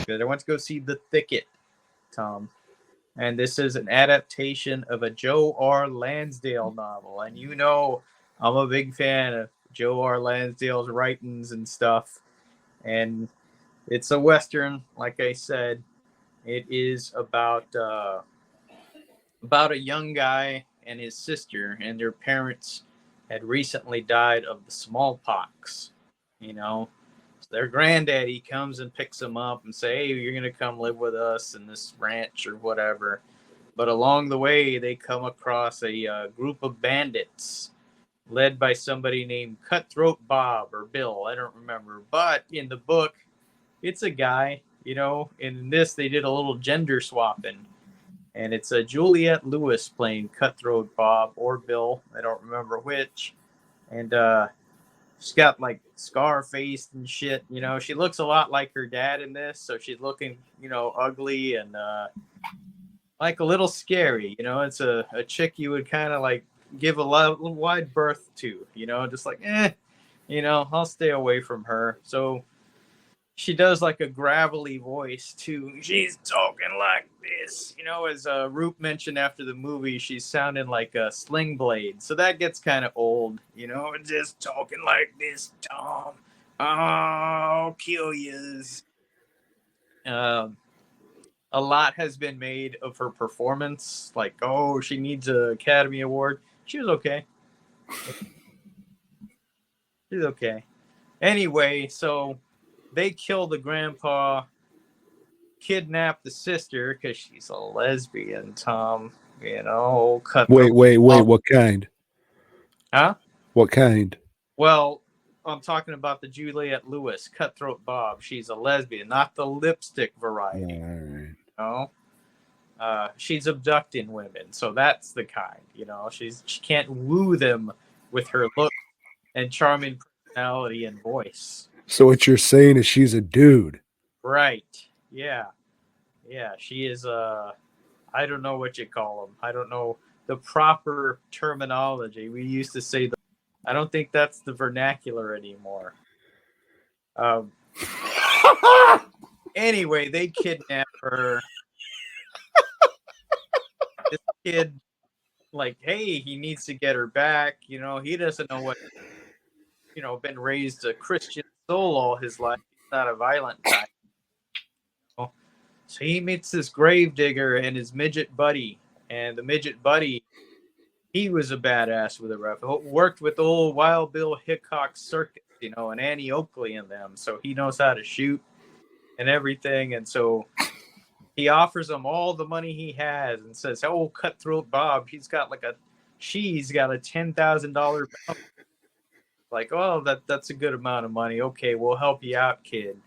good. I went to go see The Thicket, Tom. And this is an adaptation of a Joe R. Lansdale novel. And you know, I'm a big fan of Joe R. Lansdale's writings and stuff. And it's a Western, like I said. It is about a young guy and his sister, and their parents had recently died of the smallpox. You know, so their granddaddy comes and picks them up and say, "Hey, you're gonna come live with us in this ranch or whatever." But along the way, they come across a group of bandits led by somebody named Cutthroat Bob or Bill. I don't remember. But in the book, it's a guy, you know. In this, they did a little gender swapping. And it's a Juliette Lewis playing Cutthroat Bob or Bill. I don't remember which. And she's got like scar faced and shit. You know, she looks a lot like her dad in this. So she's looking, you know, ugly and like a little scary. You know, it's a chick you would kind of like give a little wide berth to. You know, just like, you know, I'll stay away from her. So she does like a gravelly voice too. She's talking like this, you know, as Roop mentioned after the movie, she's sounding like a Sling Blade. So that gets kind of old, you know, just talking like this, Tom. I'll kill yous. A lot has been made of her performance. Like, oh, she needs an Academy Award. She was okay. She's okay. Anyway, so they kill the grandpa, kidnap the sister because she's a lesbian, Tom. You know, cut Wait. the What kind? Huh? What kind? Well, I'm talking about the Juliette Lewis, Cutthroat Bob. She's a lesbian, not the lipstick variety. Right. You know? She's abducting women, so that's the kind. You know, she can't woo them with her look and charming personality and voice. So what you're saying is she's a dude. Right. Yeah. Yeah. She is I don't know what you call them. I don't know the proper terminology. We used to say I don't think that's the vernacular anymore. Anyway, they kidnap her. This kid, like, hey, he needs to get her back. You know, he doesn't know what, you know, been raised a Christian soul all his life. He's not a violent guy. You know? So he meets this gravedigger and his midget buddy. And the midget buddy, he was a badass with a rifle. Worked with old Wild Bill Hickok Circus, you know, and Annie Oakley and them. So he knows how to shoot and everything. And so he offers him all the money he has and says, "Oh, Cutthroat Bob, she's got a $10,000 bounty." Like, oh, that's a good amount of money. Okay, we'll help you out, kid.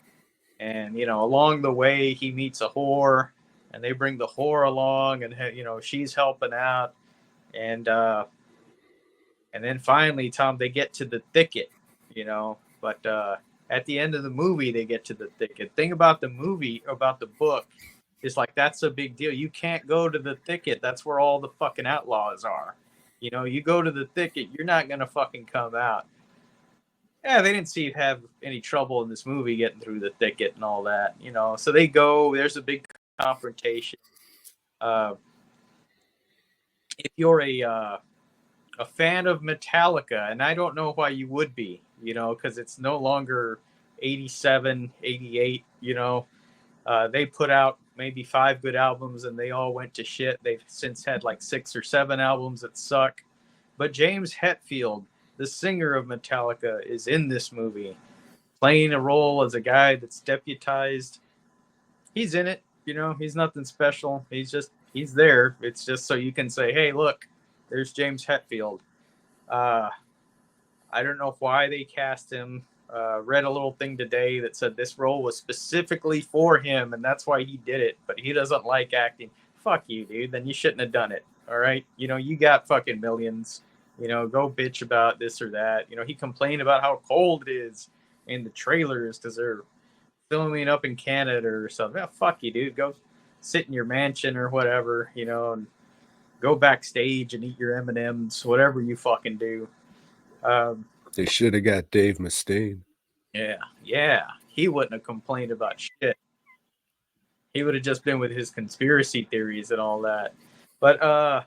And you know, along the way, he meets a whore, and they bring the whore along, and you know, she's helping out, and then finally, Tom, they get to the thicket, you know. But at the end of the movie, they get to the thicket. Thing about the movie, about the book, is like that's a big deal. You can't go to the thicket. That's where all the fucking outlaws are. You know, you go to the thicket, you're not gonna fucking come out. Yeah, they didn't have any trouble in this movie getting through the thicket and all that, you know. So they go. There's a big confrontation. Uh, if you're a fan of Metallica, and I don't know why you would be, you know, because it's no longer 87, 88, you know. They put out maybe 5 good albums and they all went to shit. They've since had like 6 or 7 albums that suck. But James Hetfield, the singer of Metallica, is in this movie playing a role as a guy that's deputized. He's in it, you know, he's nothing special. He's there. It's just so you can say, hey, look, there's James Hetfield. I don't know why they cast him. Read a little thing today that said this role was specifically for him, and that's why he did it. But he doesn't like acting. Fuck you, dude. Then you shouldn't have done it. All right. You know, you got fucking millions. You know, go bitch about this or that. You know, he complained about how cold it is in the trailers because they're filming up in Canada or something. Oh, fuck you, dude. Go sit in your mansion or whatever, you know, and go backstage and eat your M&Ms, whatever you fucking do. They should have got Dave Mustaine. Yeah. He wouldn't have complained about shit. he would have just been with his conspiracy theories and all that. But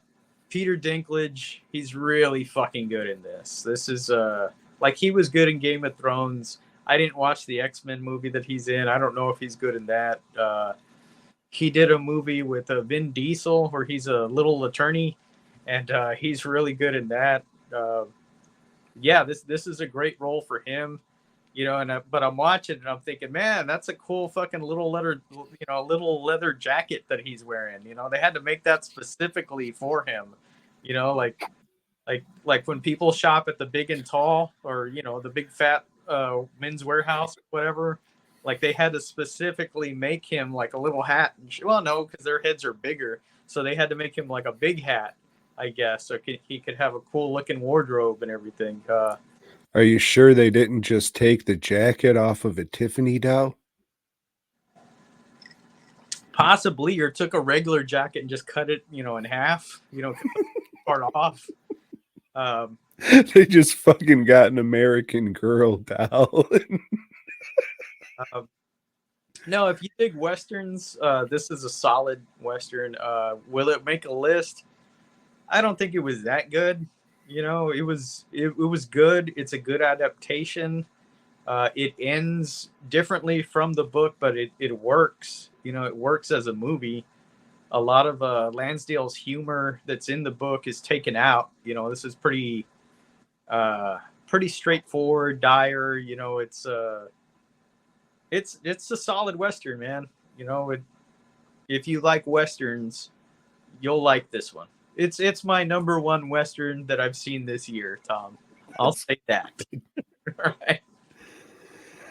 Peter Dinklage, he's really fucking good in this. This is like he was good in Game of Thrones. I didn't watch the X-Men movie that he's in. I don't know if he's good in that. He did a movie with Vin Diesel where he's a little attorney, and he's really good in that. Yeah, this is a great role for him, you know. And but I'm watching and I'm thinking, man, that's a cool fucking little leather jacket that he's wearing. You know, they had to make that specifically for him. You know, like when people shop at the Big and Tall or the big fat Men's Warehouse, whatever. Like they had to specifically make him like a little hat. Well, no, because their heads are bigger, so they had to make him like a big hat, I guess, so he could have a cool looking wardrobe and everything. Are you sure they didn't just take the jacket off of a Tiffany doll? Possibly, or took a regular jacket and just cut it, in half. Cut the part off. They just fucking got an American Girl doll. No, if you dig westerns, this is a solid western. Will it make a list? I don't think it was that good. It was good. It's a good adaptation. It ends differently from the book, but it works. It works as a movie. A lot of Lansdale's humor that's in the book is taken out. This is pretty straightforward, dire. It's a solid western, man. If you like westerns, you'll like this one. It's my number one western that I've seen this year, Tom. I'll say that. All right.